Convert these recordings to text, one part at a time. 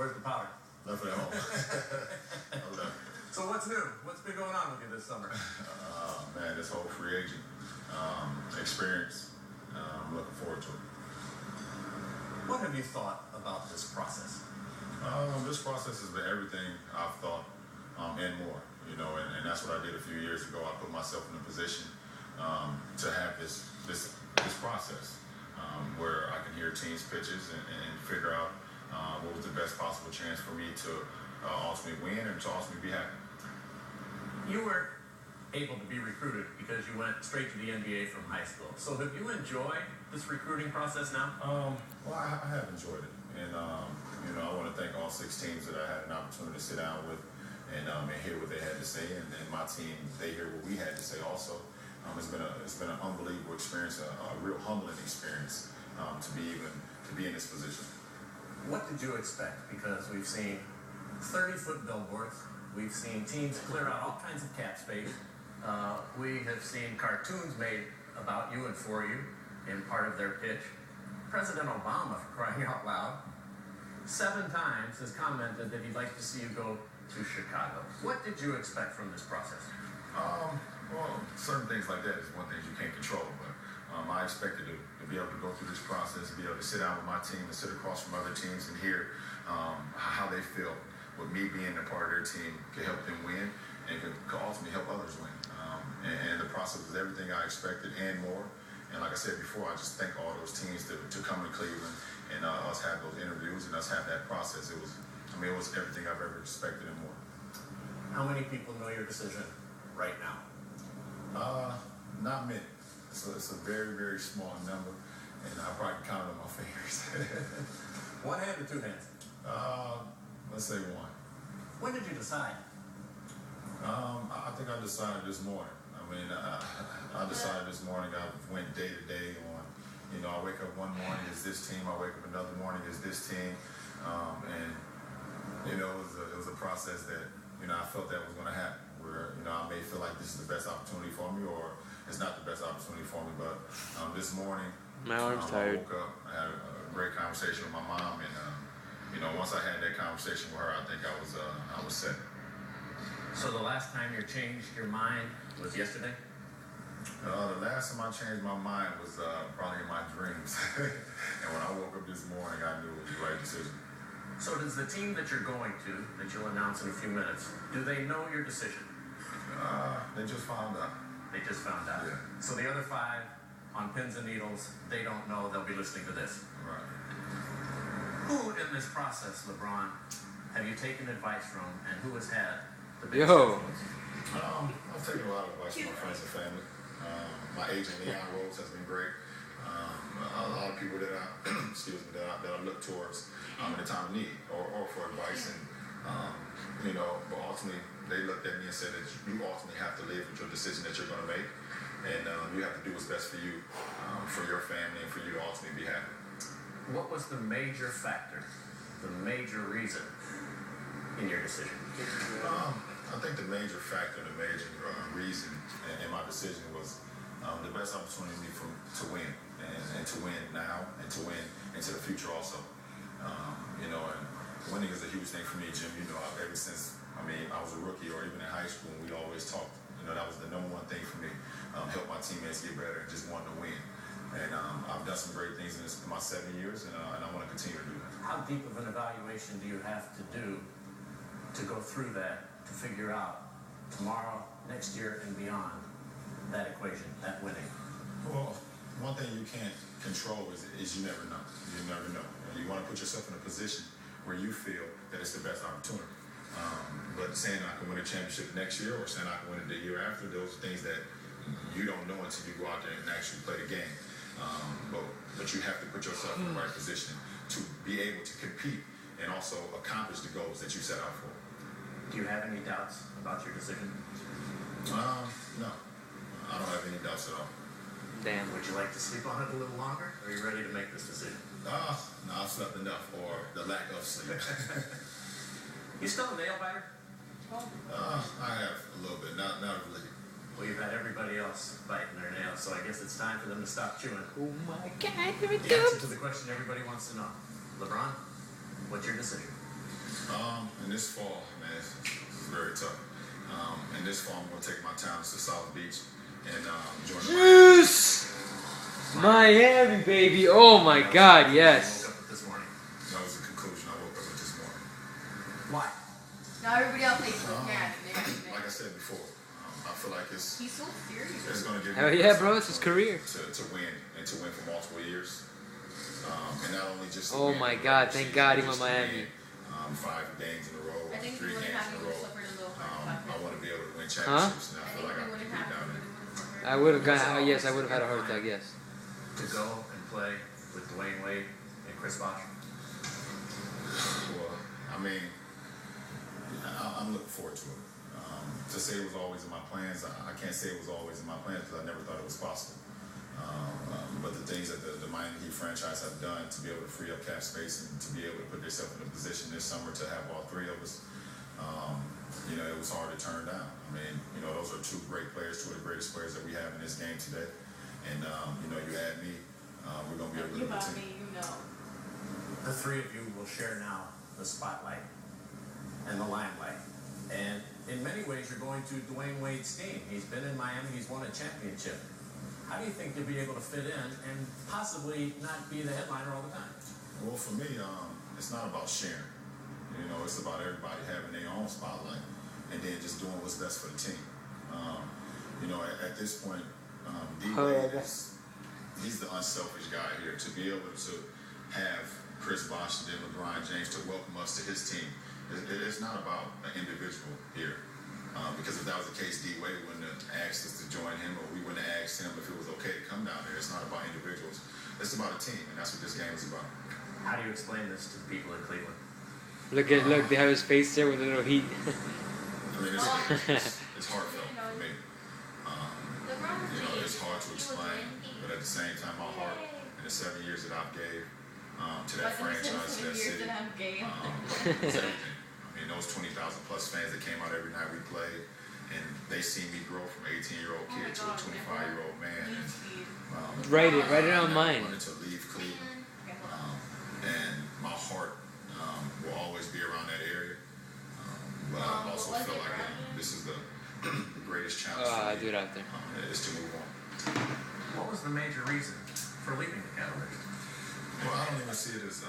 Where's the powder? Left it at home. So what's new? What's been going on with you this summer? Man, this whole free agent experience, I'm looking forward to it. What have you thought about this process? This process has been everything I've thought and more, you know, and that's what I did a few years ago. I put myself in a position to have this process where I can hear teams' pitches and figure out what was the best possible chance for me to ultimately win and to ultimately be happy. You were able to be recruited because you went straight to the NBA from high school. So have you enjoyed this recruiting process now? Well, I have enjoyed it. And, you know, I want to thank all 6 teams that I had an opportunity to sit down with and hear what they had to say. And my team, they hear what we had to say also. It's been an unbelievable experience, a real humbling experience to be in this position. What did you expect? Because we've seen 30-foot billboards. We've seen teams clear out all kinds of cap space. We have seen cartoons made about you and for you in part of their pitch. President Obama, for crying out loud, 7 times has commented that he'd like to see you go to Chicago. What did you expect from this process? Well, certain things like that is one thing you can't control, but I expected to be able to go through this process, be able to sit down with my team and sit across from other teams and hear how they feel with me being a part of their team could help them win and could ultimately help others win. And the process was everything I expected and more. And like I said before, I just thank all those teams to come to Cleveland and us have those interviews and us have that process. It was everything I've ever expected and more. How many people know your decision right now? Not many. So it's a very, very small number, and I probably count on my fingers. 1 hand or 2 hands? Let's say 1. When did you decide? I think I decided this morning. I decided this morning. I went day to day on, you know, I wake up one morning as this team, I wake up another morning as this team, and you know, it was a process that, you know, I felt that was going to happen. Where, you know, I may feel like this is the best opportunity for me, or it's not the best opportunity for me. But this morning, my arm's tired. I woke up, I had a great conversation with my mom, and you know, once I had that conversation with her, I think I was set. So the last time you changed your mind was yesterday? The last time I changed my mind was probably in my dreams. And when I woke up this morning, I knew it was the right decision. So does the team that you're going to, that you'll announce in a few minutes, do they know your decision? They just found out. They just found out. Yeah. So the other 5 on pins and needles, they don't know. They'll be listening to this. Right. Who in this process, LeBron, have you taken advice from, and who has had the biggest Yo. influence? I've taken a lot of advice from my friends and family. My agent, Leon Rose, has been great. A lot of people that I look towards in a time of need or for advice. And, you know, but ultimately, they looked at me and said that you ultimately have to live with your decision that you're going to make. And you have to do what's best for you, for your family, and for you to ultimately be happy. What was the major factor, the major reason in your decision? I think the major factor, the major reason in my decision was the best opportunity to win and to win now and to win into the future also. You know, and winning is a huge thing for me, Jim. You know, ever since I was a rookie or even in high school, we always talked. You know, that was the number 1 thing for me. Help my teammates get better and just wanting to win. And I've done some great things in my 7 years, and I want to continue to do that. How deep of an evaluation do you have to do to go through that, to figure out tomorrow, next year, and beyond that equation, that winning? Well, one thing you can't control is you never know. You never know. And you want to put yourself in a position where you feel that it's the best opportunity. But saying I can win a championship next year or saying I can win it the year after, those are things that you don't know until you go out there and actually play the game. But you have to put yourself in the right position to be able to compete and also accomplish the goals that you set out for. Do you have any doubts about your decision? No. I don't have any doubts at all. Damn. Would you like to sleep on it a little longer? Or are you ready to make this decision? No, I've slept enough, or the lack of sleep. You still a nail biter? I have a little bit, not really. Well, you've had everybody else biting their nails, so I guess it's time for them to stop chewing. Oh my God, here it The answer comes. to the question everybody wants to know. LeBron, what's your decision? In this fall, man, this is very tough. In this fall, I'm going to take my talents to South Beach and join the Yes! Miami, baby. Oh my God, yes. Woke up with this morning. That was the conclusion I woke up with this morning. Why? Now everybody else thinks so. Like I said before, I feel like it's He's so serious. going to give Hell me yeah, bro. It's his career. to win and to win for multiple years. And not only just to Oh win, my but God, overseas, thank God he just went to Miami. win, 5 games in a row, I think 3 we wouldn't games have in a you row. suffered a little hard. I want to be able to win Huh? championships, and I I feel think like I we can wouldn't get have down you there. I would have gone. Yes, I would have had a heart attack. Yes. To go and play with Dwayne Wade and Chris Bosh. Well, I mean, I'm looking forward to it. To say it was always in my plans, I can't say it was always in my plans because I never thought it was possible. But the things that the Miami Heat franchise have done to be able to free up cap space and to be able to put themselves in a position this summer to have all 3 of us, it was hard to turn down. I mean, those are 2 great players, 2 of the greatest players that we have in this game today. And, you add me, we're going to be a really good team. The 3 of you will share now the spotlight and the limelight. And in many ways, you're going to Dwayne Wade's team. He's been in Miami. He's won a championship. How do you think you'll be able to fit in and possibly not be the headliner all the time? Well, for me, it's not about sharing. It's about everybody having their own spotlight and then just doing what's best for the team. At this point, D-Wade he's the unselfish guy here. To be able to have Chris Bosh and then LeBron James to welcome us to his team, it's not about an individual here. Because if that was the case, D-Wade wouldn't have asked us to join him, or we wouldn't have asked him if it was okay to come down there. It's not about individuals. It's about a team, and that's what this game is about. How do you explain this to the people in Cleveland? Look, they have his face there with a little heat. I mean, it's heartfelt for me. It's hard to explain, but at the same time, my heart in the 7 years that I've gave to that franchise, to that city, it's everything. I mean, those 20,000 plus fans that came out every night we played, and they see me grow from an 18-year-old kid to a 25-year-old man. And, Write it on mine. I wanted to leave Cleveland, and my heart will always be around that area. But I also feel like this is the greatest challenge for me. Do it out there. Is to move on. What was the major reason for leaving the Cavaliers? Well, I don't even see it as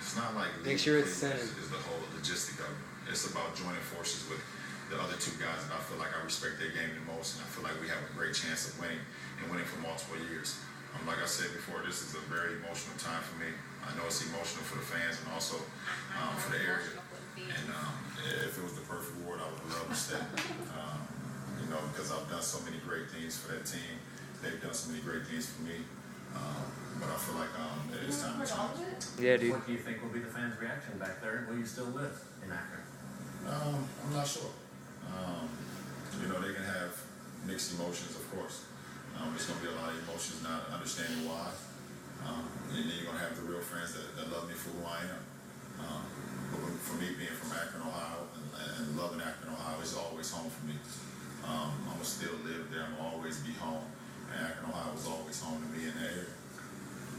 it's not like Make sure it's Cleveland centered. is the whole logistic of it. It's about joining forces with the other 2 guys that I feel like I respect their game the most, and I feel like we have a great chance of winning and winning for multiple years. Like I said before, this is a very emotional time for me. I know it's emotional for the fans and also for the area. And if it was the perfect award, I would love to stay. Because I've done so many great things for that team. They've done so many great things for me. But I feel like it's time to change. Yeah, dude. What do you think will be the fans' reaction back there? Will you still live in Akron? I'm not sure. They can have mixed emotions, of course. There's going to be a lot of emotions not understanding why. And then you're going to have the real friends that love me for who I am. But for me, being from Akron, Ohio, and loving Akron, Ohio, is always home for me. I'm going to still live there. I'm going to always be home. And Akron, Ohio was always home to me in that area.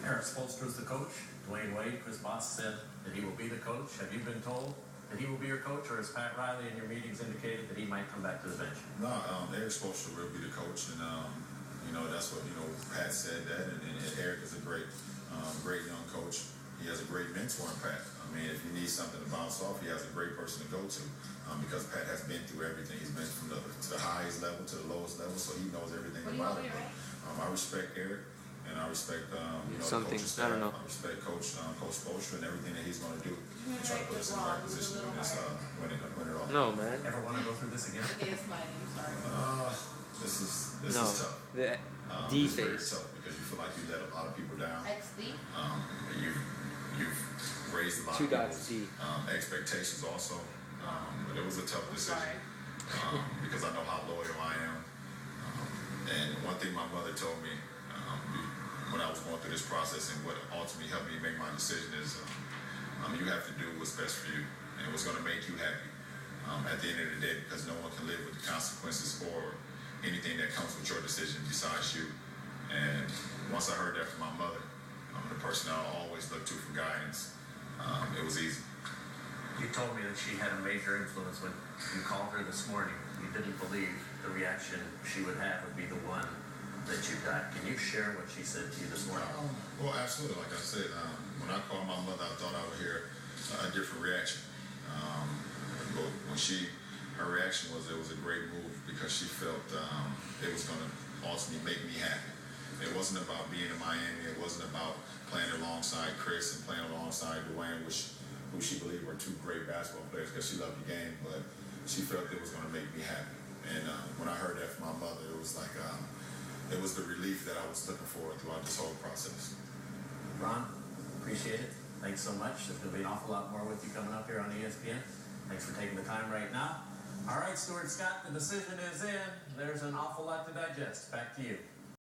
Eric Spoelstra's the coach. Dwayne Wade, Chris Bosh said that he will be the coach. Have you been told that he will be your coach, or has Pat Riley in your meetings indicated that he might come back to the bench? No, Eric Spoelstra will be the coach, and that's what Pat said that, and Eric is a great young coach. He has a great mentor in Pat. I mean, if you need something to bounce off, he has a great person to go to because Pat has been through everything. He's been from the highest level to the lowest level, so he knows everything about it. I respect Eric, and I respect Something, the coaching I don't staff. know. I respect Coach Spoelstra and everything that he's going to do to try to put us in the right position to win it all. No, man. Ever want to go through this again? This is No. tough. The D It's very phase. tough because you feel like you let a lot of people down. You've raised a lot 2 of dots people's D. expectations also. But it was a tough decision because I know how loyal I am. And one thing my mother told me when I was going through this process and what ultimately helped me make my decision is you have to do what's best for you and what's going to make you happy at the end of the day, because no one can live with the consequences or anything that comes with your decision besides you. And once I heard that from my mother, the person I always look to for guidance, it was easy. You told me that she had a major influence when you called her this morning. You didn't believe the reaction she would have would be the one that you got. Can you share what she said to you this morning? Well, absolutely. Like I said, when I called my mother, I thought I would hear a different reaction. But when her reaction was it was a great move because she felt it was going to ultimately make me happy. It wasn't about being in Miami. It wasn't about playing alongside Chris and playing alongside Dwayne, who she believed were two great basketball players because she loved the game, but she felt it was going to make me happy. And when I heard that from my mother, it was like it was the relief that I was looking for throughout this whole process. Ron, appreciate it. Thanks so much. There's going to be an awful lot more with you coming up here on ESPN. Thanks for taking the time right now. All right, Stuart Scott, the decision is in. There's an awful lot to digest. Back to you.